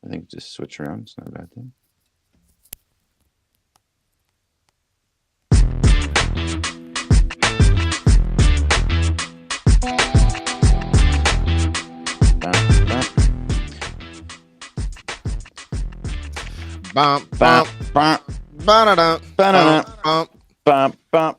I think just switch around. It's not a bad thing. Bump, Bump, bump, bump, ba-da-da, ba-da-da, bump, bump, bump.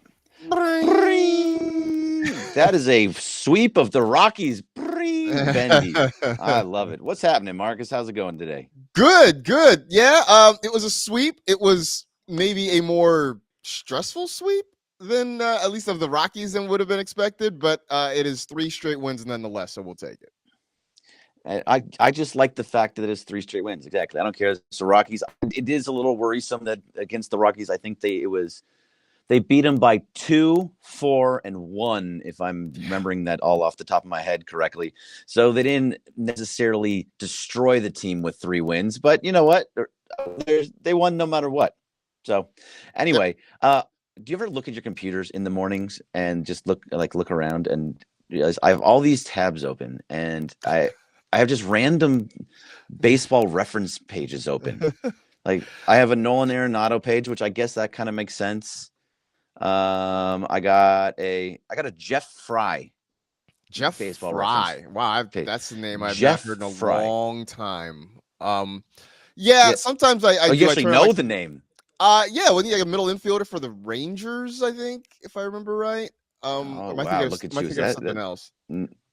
bring. That is a sweep of the Rockies. Bendy. I love it. What's happening, Marcus? How's it going today? Good, good. Yeah, it was a sweep. It was maybe a more stressful sweep than at least of the Rockies than would have been expected, but it is 3 straight wins nonetheless, so we'll take it. I just like the fact that it's 3 straight wins. Exactly. I don't care. It's the Rockies. It is a little worrisome that against the Rockies, I think they beat them by 2, 4, and 1, if I'm remembering that all off the top of my head correctly. So they didn't necessarily destroy the team with 3 wins, but you know what? They won no matter what. So anyway, do you ever look at your computers in the mornings and just look around and realize I have all these tabs open and I have just random baseball reference pages open. Like I have a Nolan Arenado page, which I guess that kind of makes sense. I got a Jeff Fry baseball Fry. reference Wow, page. that's the name I've Jeff not heard in a Fry. long time. Yeah, Yeah. sometimes I Oh, do. you I actually turn on know my the name. Yeah, wasn't he like a middle infielder for the Rangers, I think, if I remember right? Oh, Am I wow, thinking look at am I you. Is thinking of that something else?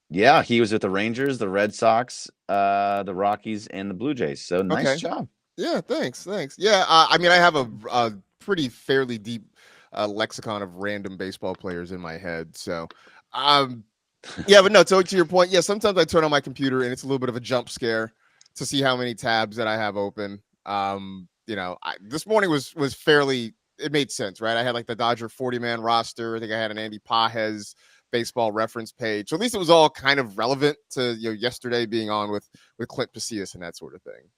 yeah, he was with the Rangers, the Red Sox, the Rockies, and the Blue Jays. So nice Okay. job. Yeah, thanks. Yeah, I mean, I have a pretty fairly deep lexicon of random baseball players in my head. So, yeah, but no. To your point, yeah, sometimes I turn on my computer and it's a little bit of a jump scare to see how many tabs that I have open. This morning was fairly. It made sense, right? I had like the Dodger 40-man roster. I think I had an Andy Pajes baseball reference page. So at least it was all kind of relevant to yesterday being on with Clint Pasillas and that sort of thing.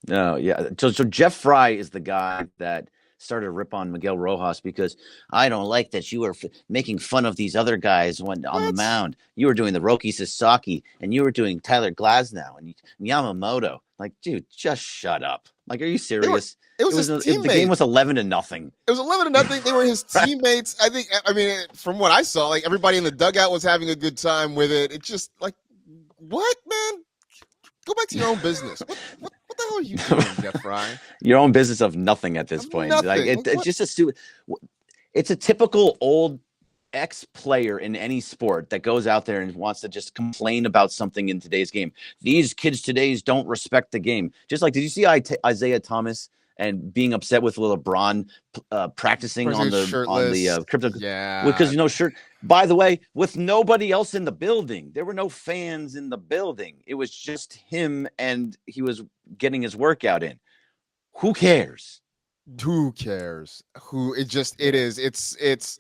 No, yeah. So Jeff Fry is the guy that started to rip on Miguel Rojas because I don't like that you were making fun of these other guys when on the What? mound. You were doing the Roki Sasaki and you were doing Tyler Glasnow and Yamamoto. Like, dude, just shut up. Like, are you They were. serious? It was his The game was teammates. 11-0. It was 11-0. They were his teammates. I think. I mean, from what I saw, like everybody in the dugout was having a good time with it. It's just like, what, man? Go back to your own business. What the hell are you doing, Jeff Fry? Your own business of nothing at this point. Like Nothing. it's just a stupid. It's a typical old ex-player in any sport that goes out there and wants to just complain about something in today's game. These kids today's don't respect the game. Just like, did you see Isaiah Thomas and being upset with LeBron practicing on the crypto? Yeah, Because shirt. By the way, with nobody else in the building, there were no fans in the building. It was just him, and he was getting his workout in. Who cares? Who cares? It is. It's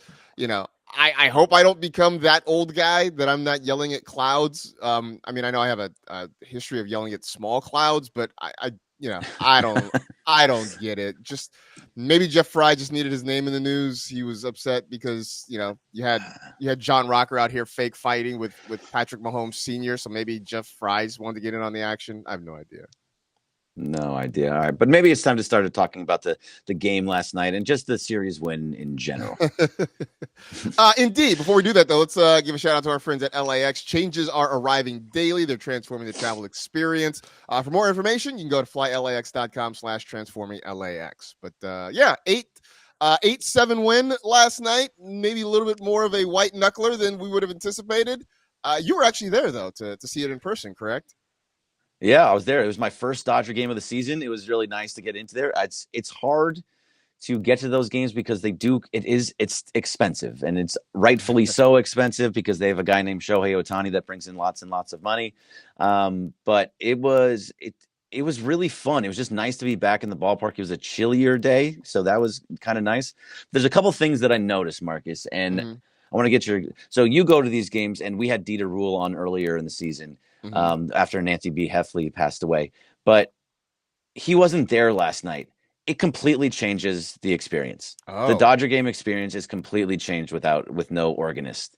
I hope I don't become that old guy that I'm not yelling at clouds. I mean, I know I have a history of yelling at small clouds, but I don't get it. Just maybe Jeff Fry just needed his name in the news. He was upset because you had John Rocker out here fake fighting with Patrick Mahomes Sr. So maybe Jeff Fry's wanted to get in on the action. I have no idea. No idea. All right, but maybe it's time to start talking about the game last night and just the series win in general. Indeed. Before we do that, though, let's give a shout out to our friends at LAX. Changes are arriving daily. They're transforming the travel experience. For more information, you can go to flylax.com/transforminglAX. But 8-7 win last night. Maybe a little bit more of a white knuckler than we would have anticipated. You were actually there, though, to see it in person, correct? Yeah, I was there. It was my first Dodger game of the season. It was really nice to get into there. It's hard to get to those games because it's expensive, and it's rightfully so expensive because they have a guy named Shohei Ohtani that brings in lots and lots of money. But it was really fun. It was just nice to be back in the ballpark. It was a chillier day, so that was kind of nice. There's a couple things that I noticed, Marcus, and I want to get so you go to these games, and we had Dieter Rule on earlier in the season. After Nancy B. Heffley passed away. But he wasn't there last night. It completely changes the experience. Oh. The Dodger game experience is completely changed with no organist.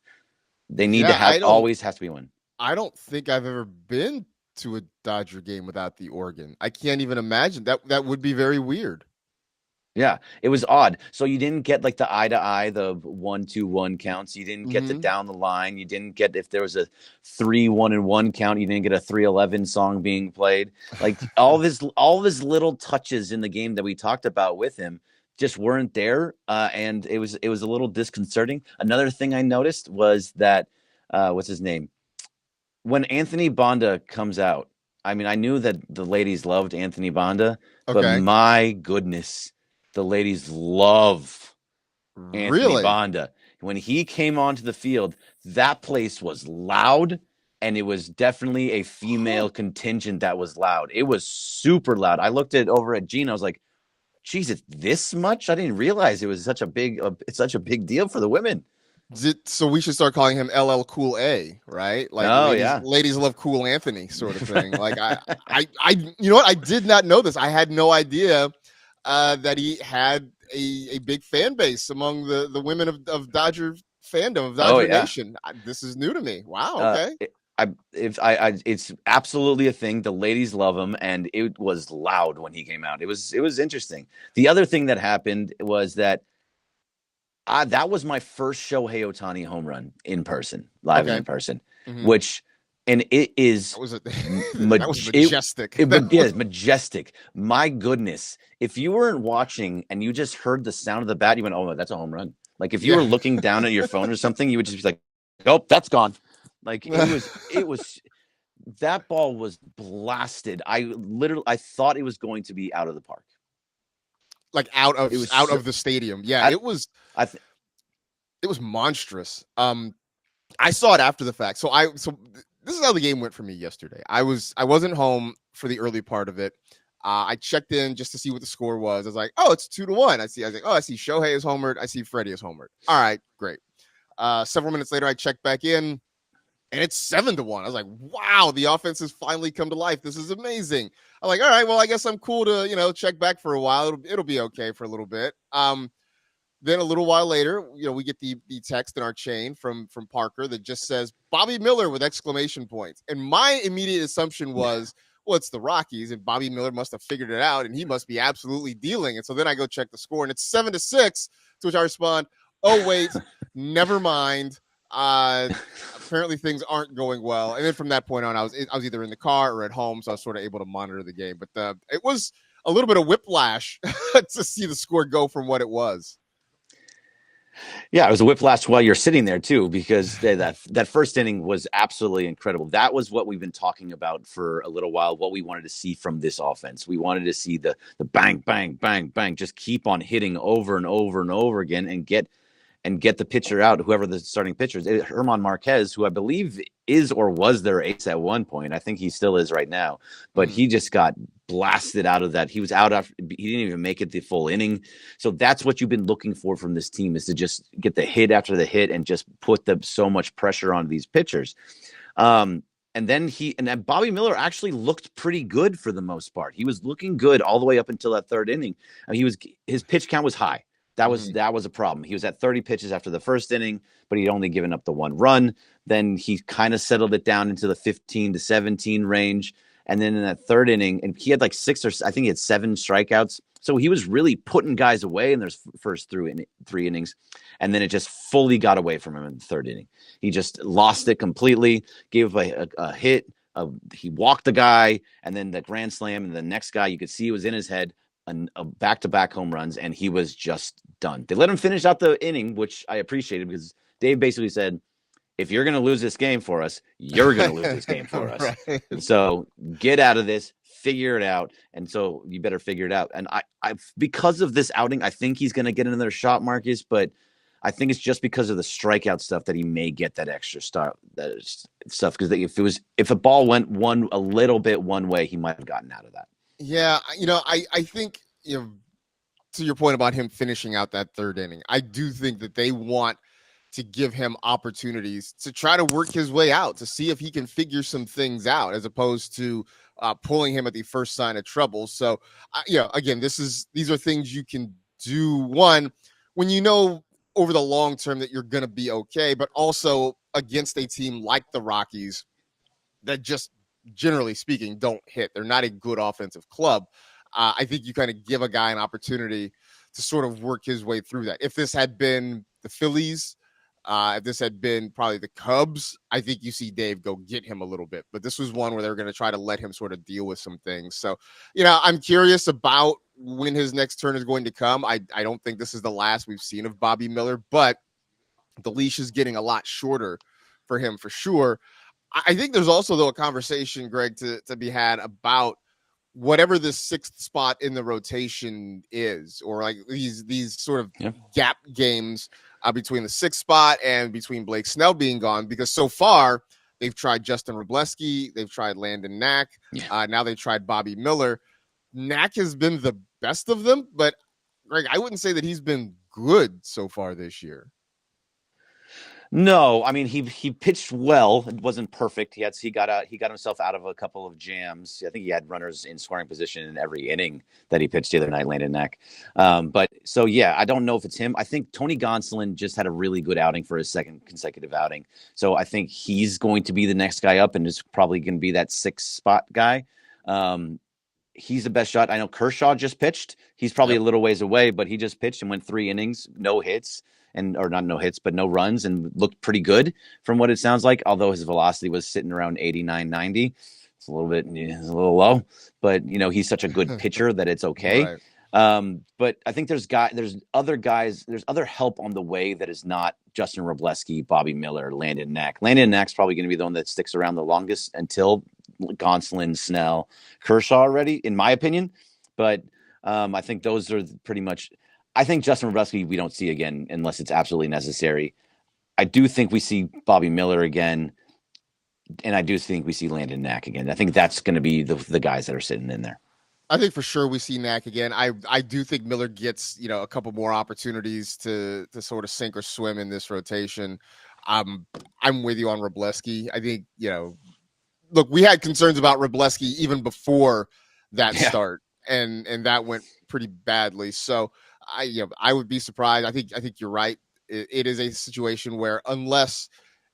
They need to always has to be one. I don't think I've ever been to a Dodger game without the organ. I can't even imagine that. That would be very weird. Yeah, it was odd. So you didn't get like the eye to eye, the 1-2-1 counts. You didn't get the Mm-hmm. down the line. You didn't get if there was a 3-1-1 count. You didn't get a 3-11 song being played. Like all of his little touches in the game that we talked about with him just weren't there, and it was a little disconcerting. Another thing I noticed was that what's his name? When Anthony Banda comes out, I mean, I knew that the ladies loved Anthony Banda, but Okay. my goodness, the ladies love Anthony Really? Banda. When he came onto the field, that place was loud, and it was definitely a Huh. female contingent that was loud. It was super loud. I looked at over at Gene. I was like, "Geez, it's this much? I didn't realize it was it's such a big deal for the women." So we should start calling him LL Cool A, right? Like Oh yeah. ladies love Cool Anthony sort of thing. Like you know what? I did not know this. I had no idea that he had a big fan base among the women of Dodger fandom, of Oh Dodger yeah. Nation. This is new to me. Wow. Uh, Okay. it, it's absolutely a thing. The ladies love him, and it was loud when he came out. It was interesting. The other thing that happened was that that was my first Shohei Ohtani home run in person, live and Okay. in person, Mm-hmm. which and it is That was a that was it, majestic. it That yeah, was it's majestic. My goodness, if you weren't watching and you just heard the sound of the bat, you went, "Oh, that's a home run." Like if you yeah. were looking down at your phone or something, you would just be like, "Oh, that's gone." Like it was that ball was blasted. I thought it was going to be out of the park. Like It was out so, of the stadium. Yeah, I I it was monstrous. I saw it after the fact. So this is how the game went for me yesterday. I wasn't home for the early part of it. I checked in just to see what the score was. I was like, oh, it's 2-1. I was like, oh, I see Shohei is homered. I see Freddie is homered. All right, great. Several minutes later, I checked back in, and it's 7-1. I was like, wow, the offense has finally come to life. This is amazing. I'm like, all right, well, I guess I'm cool to check back for a while. It'll be okay for a little bit. Then a little while later, we get the text in our chain from Parker that just says Bobby Miller with exclamation points. And my immediate assumption was, well, it's the Rockies, and Bobby Miller must have figured it out, and he must be absolutely dealing. And so then I go check the score, and it's 7-6, to which I respond, oh, wait, never mind. Apparently things aren't going well. And then from that point on, I was either in the car or at home, so I was sort of able to monitor the game. But it was a little bit of whiplash to see the score go from what it was. Yeah, it was a whiplash while you're sitting there too, because that first inning was absolutely incredible. That was what we've been talking about for a little while. What we wanted to see from this offense, we wanted to see the bang, bang, bang, bang, just keep on hitting over and over and over again, and get the pitcher out, whoever the starting pitcher is. Herman Marquez, who I believe is or was their ace at one point. I think he still is right now, but he just got blasted out of that. He was out after, he didn't even make it the full inning. So that's what you've been looking for from this team, is to just get the hit after the hit and just put so much pressure on these pitchers. And then Bobby Miller actually looked pretty good for the most part. He was looking good all the way up until that third inning. I mean, his pitch count was high. That was a problem. He was at 30 pitches after the first inning, but he'd only given up the one run. Then he kind of settled it down into the 15 to 17 range. And then in that third inning, and he had like I think he had 7 strikeouts. So he was really putting guys away in those first 3 innings. And then it just fully got away from him in the third inning. He just lost it completely, gave a hit. He walked the guy, and then the grand slam, and the next guy, you could see it was in his head. A back-to-back home runs, and he was just done. They let him finish out the inning, which I appreciated, because Dave basically said, if you're going to lose this game for us, you're going to lose this game for us. Right. So get out of this, figure it out. And so you better figure it out. And I because of this outing, I think he's going to get another shot, Marcus, but I think it's just because of the strikeout stuff that he may get that extra stuff. Because if a ball went a little bit one way, he might have gotten out of that. Yeah, I think, to your point about him finishing out that third inning, I do think that they want to give him opportunities to try to work his way out, to see if he can figure some things out, as opposed to pulling him at the first sign of trouble. So, again, these are things you can do, one, when over the long term that you're going to be okay, but also against a team like the Rockies that just generally speaking, don't hit. They're not a good offensive club. I think you kind of give a guy an opportunity to sort of work his way through that. If this had been the Phillies, if this had been probably the Cubs, I think you see Dave go get him a little bit. But this was one where they're going to try to let him sort of deal with some things. So, I'm curious about when his next turn is going to come. I don't think this is the last we've seen of Bobby Miller, but the leash is getting a lot shorter for him for sure. I think there's also, though, a conversation, Greg, to be had about whatever the sixth spot in the rotation is, or like these sort of gap games between the sixth spot and between Blake Snell being gone, because so far they've tried Justin Wrobleski, they've tried Landon Knack, now they've tried Bobby Miller. Knack has been the best of them, but Greg, I wouldn't say that he's been good so far this year. No, I mean he pitched well. It wasn't perfect. He got himself out of a couple of jams. I think he had runners in scoring position in every inning that he pitched the other night, Landon Knack. But so yeah, I don't know if it's him. I think Tony Gonsolin just had a really good outing for his second consecutive outing. So I think he's going to be the next guy up, and is probably going to be that sixth spot guy. He's the best shot. I know Kershaw just pitched. He's probably a little ways away, but he just pitched and went 3 innings, no hits. Or not no hits, but no runs, and looked pretty good from what it sounds like, although his velocity was sitting around 89, 90. It's a little low, but he's such a good pitcher that it's okay. Right. But I think there's other guys, there's other help on the way that is not Justin Wrobleski, Bobby Miller, Landon Knack. Landon Knack's probably going to be the one that sticks around the longest until Gonsolin, Snell, Kershaw already, in my opinion. But I think those are pretty much. I think Justin Wrobleski we don't see again unless it's absolutely necessary. I do think we see Bobby Miller again, and I do think we see Landon Knack again. I think that's going to be the guys that are sitting in there. I think for sure we see Knack again. I do think Miller gets a couple more opportunities to sort of sink or swim in this rotation. I'm with you on Wrobleski. I think look, we had concerns about Wrobleski even before that start, and that went pretty badly. So. I would be surprised. I think you're right. It is a situation where unless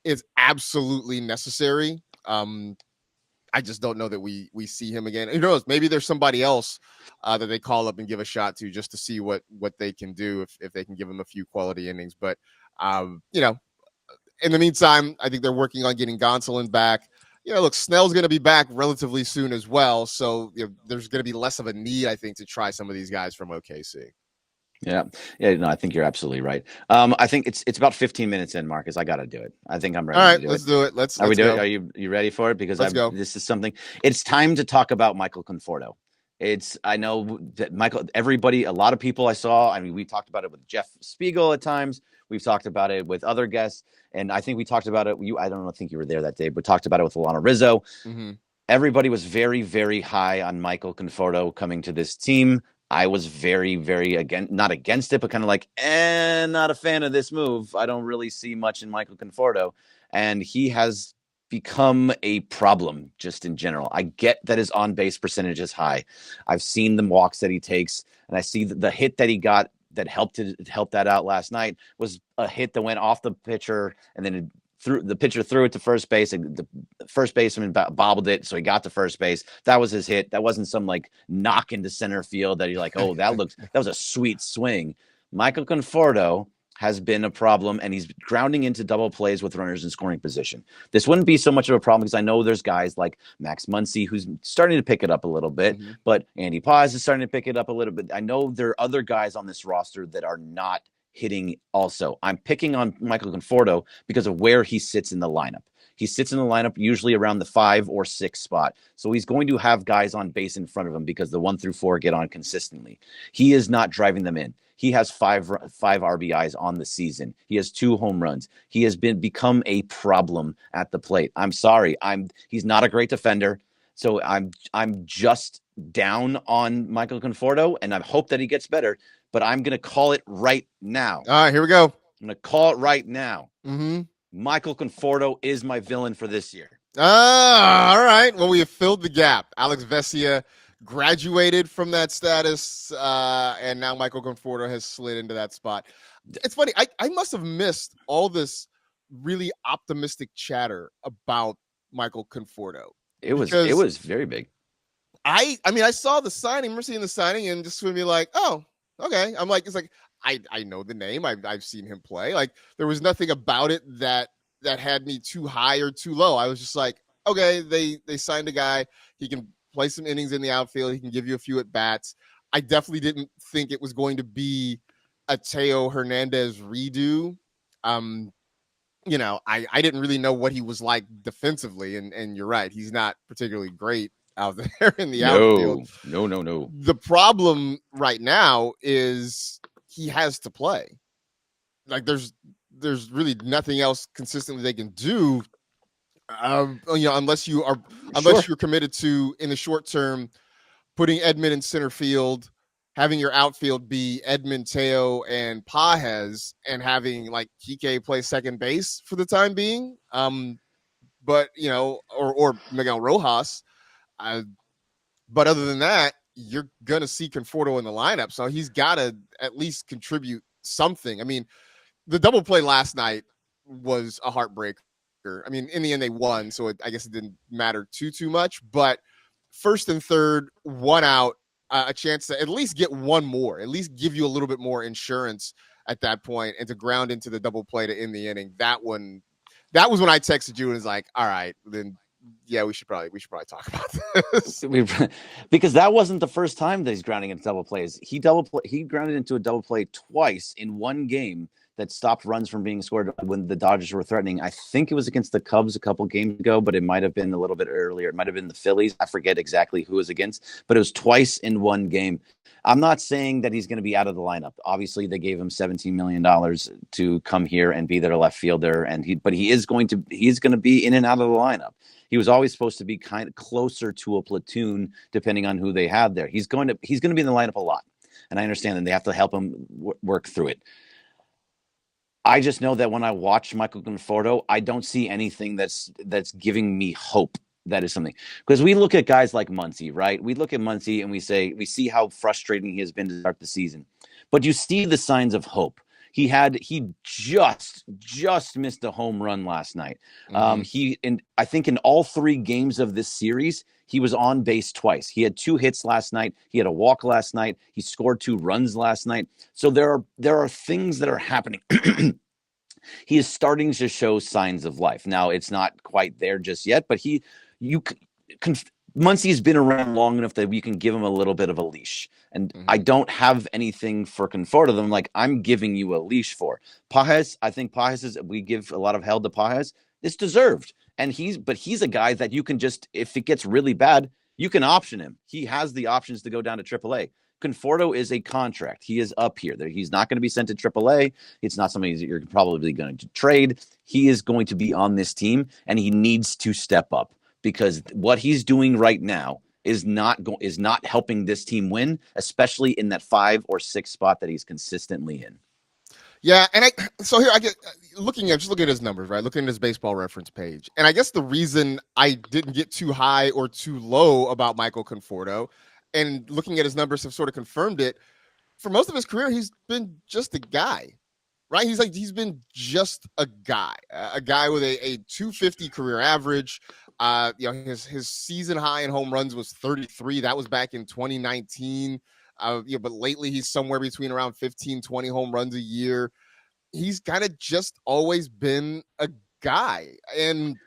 it's absolutely necessary, I just don't know that we see him again. Who knows? Maybe there's somebody else that they call up and give a shot to just to see what they can do if they can give him a few quality innings. But in the meantime, I think they're working on getting Gonsolin back. Look, Snell's going to be back relatively soon as well, so there's going to be less of a need, I think, to try some of these guys from OKC. Yeah. No, I think you're absolutely right. I think it's about 15 minutes in, Marcus. I got to do it. I think I'm ready. All right, to do let's it. do it. Let's we do go. it? Are you ready for it? Because let's go. This is something. It's time to talk about Michael Conforto. I know that everybody, a lot of people I saw. I mean, we talked about it with Jeff Spiegel at times. We've talked about it with other guests, and I think we talked about it. I don't think you were there that day, but talked about it with Alana Rizzo. Mm-hmm. Everybody was very, very high on Michael Conforto coming to this team. I was very, very not against it, but kind of like, not a fan of this move. I don't really see much in Michael Conforto. And he has become a problem just in general. I get that his on-base percentage is high. I've seen the walks that he takes, and I see the hit that he got that helped that out last night was a hit that went off the pitcher, and then the pitcher threw it to first base, and the first baseman bobbled it, so he got to first base. That was his hit. That wasn't some knock into center field that you're like, oh, that was a sweet swing. Michael Conforto has been a problem, and he's grounding into double plays with runners in scoring position. This wouldn't be so much of a problem because I know there's guys like Max Muncy who's starting to pick it up a little bit, but Andy Paz is starting to pick it up a little bit. I know there are other guys on this roster that are not hitting also. I'm picking on Michael Conforto because of where he sits in the lineup. He sits in the lineup usually around the 5 or 6 spot. So he's going to have guys on base in front of him because the 1 through 4 get on consistently. He is not driving them in. He has five RBIs on the season. He has 2 home runs. He has become a problem at the plate. I'm sorry. He's not a great defender. So I'm just down on Michael Conforto, and I hope that he gets better. But I'm going to call it right now. All right, here we go. I'm going to call it right now. Mm-hmm. Michael Conforto is my villain for this year. All right. Well, we have filled the gap. Alex Vesia graduated from that status, and now Michael Conforto has slid into that spot. It's funny. I must have missed all this really optimistic chatter about Michael Conforto. It because was very big. I mean, I saw the signing, I remember seeing the signing and just would be like, oh, okay. I'm like, it's like, I know the name. I've seen him play. Like there was nothing about it that had me too high or too low. I was just like, okay, they signed a guy. He can play some innings in the outfield. He can give you a few at bats. I definitely didn't think it was going to be a Teo Hernandez redo. I didn't really know what he was like defensively, and you're right, he's not particularly great out there in the outfield. No. The problem right now is he has to play. Like there's really nothing else consistently they can do. Unless Sure. you're committed to in the short term putting Edman in center field, having your outfield be Edman, Teo, and Pages, and having like Kike play second base for the time being. But or Miguel Rojas. But other than that, you're gonna see Conforto in the lineup, so he's got to at least contribute something. I mean, the double play last night was a heartbreaker. I mean, in the end, they won, so I guess it didn't matter too much. But first and third, 1 out, a chance to at least get one more, at least give you a little bit more insurance at that point, and to ground into the double play to end the inning. That was when I texted you and was like, all right, then yeah, we should probably talk about this. Because that wasn't the first time that he's grounding into double plays. He grounded into a double play twice in one game that stopped runs from being scored when the Dodgers were threatening. I think it was against the Cubs a couple games ago, but it might have been a little bit earlier. It might have been the Phillies. I forget exactly who it was against, but it was twice in one game. I'm not saying that he's going to be out of the lineup. Obviously, they gave him $17 million to come here and be their left fielder, but he is going to be in and out of the lineup. He was always supposed to be kind of closer to a platoon, depending on who they had there. He's going to be in the lineup a lot, and I understand that they have to help him work through it. I just know that when I watch Michael Conforto, I don't see anything that's giving me hope. That is something, because we look at guys like Muncy, right? We look at Muncy and we see how frustrating he has been to start the season, but you see the signs of hope. He just missed a home run last night. Mm-hmm. I think in all 3 games of this series, he was on base twice. He had 2 hits last night. He had a walk last night. He scored 2 runs last night. So there are things that are happening. He is starting to show signs of life. Now, it's not quite there just yet, but Muncy's been around long enough that we can give him a little bit of a leash. And I don't have anything for Conforto. I'm like, I'm giving you a leash for Pages. I think Pages we give a lot of hell to Pages. It's deserved. And he's a guy that you can just, if it gets really bad, you can option him. He has the options to go down to AAA. Conforto is a contract. He is up here. He's not going to be sent to AAA. It's not something that you're probably going to trade. He is going to be on this team, and he needs to step up, because what he's doing right now is not helping this team win, especially in that 5 or 6 spot that he's consistently in. Yeah, and I get looking at his numbers, right? Looking at his baseball reference page. And I guess the reason I didn't get too high or too low about Michael Conforto, and looking at his numbers have sort of confirmed it, for most of his career, he's been just a guy, right? He's been just a guy with a 250 career average. His season high in home runs was 33. That was back in 2019. But lately he's somewhere between around 15, 20 home runs a year. He's kind of just always been a guy. And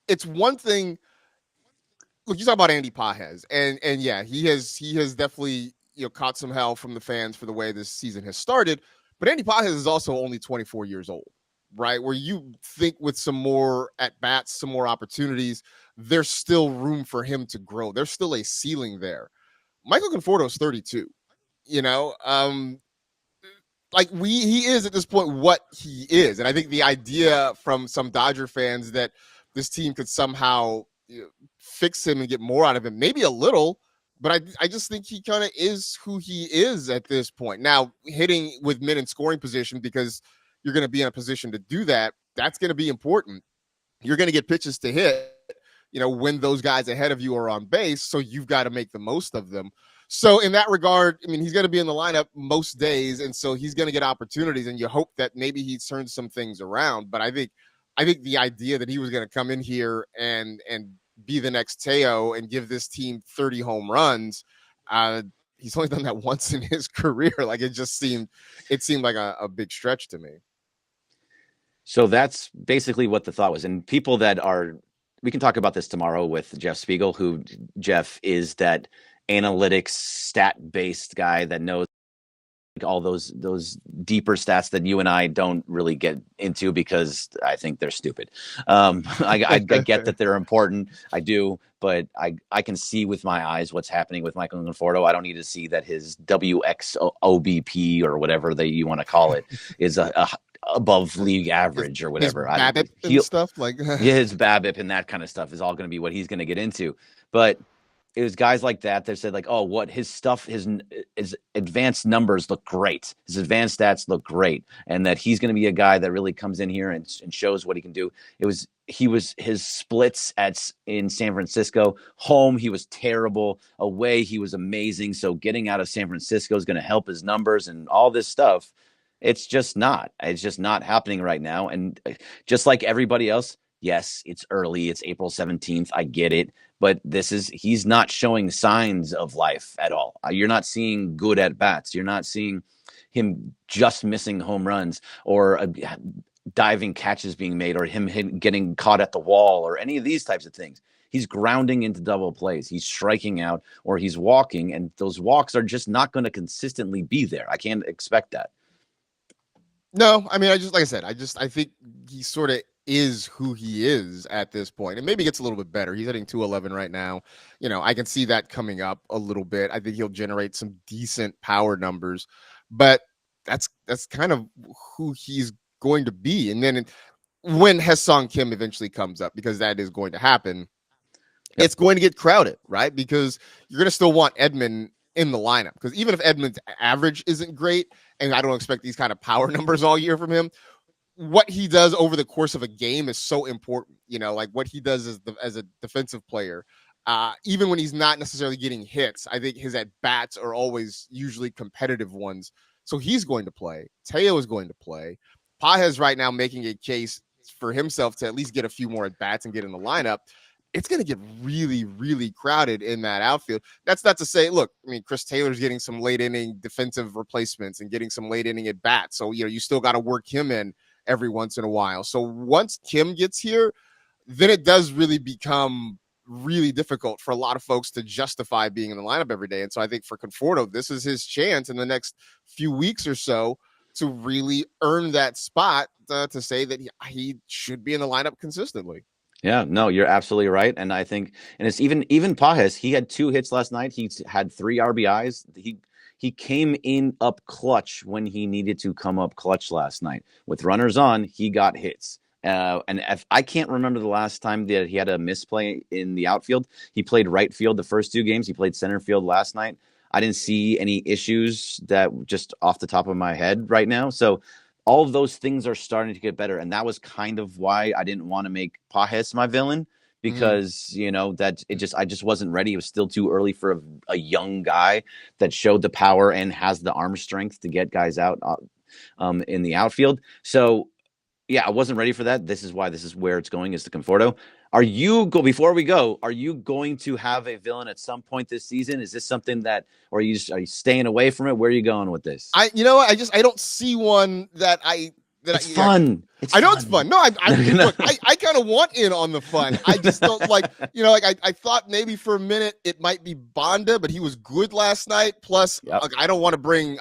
it's one thing. Look, you talk about Andy Pages, and yeah, he has definitely caught some hell from the fans for the way this season has started. But Andy Pages is also only 24 years old, right? Where you think with some more at bats, some more opportunities, there's still room for him to grow. There's still a ceiling there. Michael Conforto is 32. He is at this point what he is, and I think the idea from some Dodger fans that this team could somehow fix him and get more out of him, maybe a little, but I just think he kind of is who he is at this point. Now, hitting with men in scoring position, because you're going to be in a position to do that, that's going to be important. You're going to get pitches to hit, when those guys ahead of you are on base, so you've got to make the most of them. So in that regard, I mean, he's going to be in the lineup most days, and so he's going to get opportunities, and you hope that maybe he turns some things around. But I think the idea that he was going to come in here and be the next Teo and give this team 30 home runs. He's only done that once in his career. Like it seemed like a big stretch to me. So that's basically what the thought was. And people that are, we can talk about this tomorrow with Jeff Spiegel, who Jeff is that analytics stat based guy that knows all those deeper stats that you and I don't really get into because I think they're stupid. I get that they're important. I do, but I can see with my eyes what's happening with Michael Conforto. I don't need to see that his WXOBP or whatever that you want to call it is a above league average or whatever. His BABIP and stuff like yeah, his BABIP and that kind of stuff is all going to be what he's going to get into. But it was guys like that said like, oh, what his stuff, his advanced numbers look great. His advanced stats look great. And that he's going to be a guy that really comes in here and shows what he can do. His splits in San Francisco, home, he was terrible. Away, he was amazing. So getting out of San Francisco is going to help his numbers and all this stuff. It's just not happening right now. And just like everybody else, yes, it's early. It's April 17th. I get it. But he's not showing signs of life at all. You're not seeing good at bats. You're not seeing him just missing home runs or diving catches being made or him getting caught at the wall or any of these types of things. He's grounding into double plays. He's striking out or he's walking, and those walks are just not going to consistently be there. I can't expect that. No, I mean, I think he sort of is who he is at this point. And maybe gets a little bit better. He's hitting 211 right now. I can see that coming up a little bit. I think he'll generate some decent power numbers, but that's kind of who he's going to be. And then when Ha-Seong Kim eventually comes up, because that is going to happen, it's going to get crowded, right? Because you're going to still want Edman in the lineup, because even if Edman's average isn't great, and I don't expect these kind of power numbers all year from him, what he does over the course of a game is so important. Like what he does as a defensive player, even when he's not necessarily getting hits, I think his at-bats are always usually competitive ones. So he's going to play. Teo is going to play. Pages right now making a case for himself to at least get a few more at-bats and get in the lineup. It's going to get really, really crowded in that outfield. That's not to say, look, I mean, Chris Taylor's getting some late inning defensive replacements and getting some late inning at bats. So, you still got to work him in every once in a while. So once Kim gets here, then it does really become really difficult for a lot of folks to justify being in the lineup every day. And so I think for Conforto, this is his chance in the next few weeks or so to really earn that spot to say that he should be in the lineup consistently. Yeah, no, you're absolutely right. And I think, and it's even Pages, he had 2 hits last night. He had 3 RBIs. He came in up clutch when he needed to come up clutch last night. With runners on, he got hits. And I can't remember the last time that he had a misplay in the outfield. He played right field the first 2 games. He played center field last night. I didn't see any issues that just off the top of my head right now. So all of those things are starting to get better. And that was kind of why I didn't want to make Pages my villain, because, that I just wasn't ready. It was still too early for a young guy that showed the power and has the arm strength to get guys out in the outfield. So, yeah, I wasn't ready for that. This is where it's going, is to Conforto. Before we go, are you going to have a villain at some point this season? Is this something that, or are you staying away from it? Where are you going with this? I don't see one that it's fun. I know it's fun. No, I kind of want in on the fun. I just don't I thought maybe for a minute it might be Bonda, but he was good last night. Plus, I don't want to bring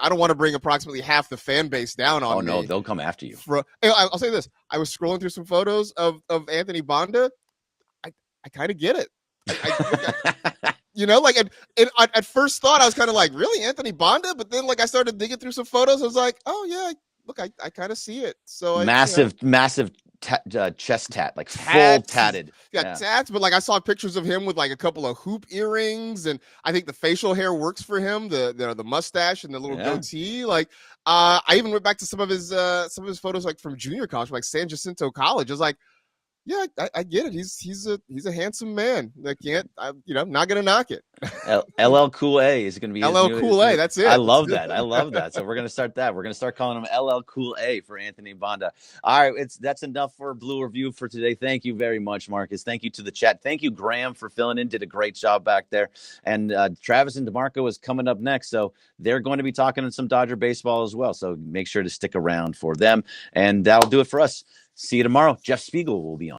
approximately half the fan base down on me. Oh no, they'll come after you. I'll say this: I was scrolling through some photos of Anthony Bonda. I kind of get it. At first thought I was kind of like, really, Anthony Bonda? But then I started digging through some photos. I was like, oh yeah, look, I kind of see it. So massive chest tat, full tatted. Yeah, tats. But I saw pictures of him with a couple of hoop earrings, and I think the facial hair works for him. The mustache and the little goatee. I even went back to some of his photos from junior college, San Jacinto College. I was like, yeah, I get it. He's a handsome man. Not gonna knock it. LL Cool A is going to be his LL new. Cool A. That's I it. love that. I love that. So we're going to start that. We're going to start calling him LL Cool A for Anthony Banda. All right, that's enough for Blue Review for today. Thank you very much, Marcus. Thank you to the chat. Thank you, Graham, for filling in. Did a great job back there. And Travis and DeMarco is coming up next, so they're going to be talking some Dodger baseball as well. So make sure to stick around for them. And that'll do it for us. See you tomorrow. Jeff Spiegel will be on.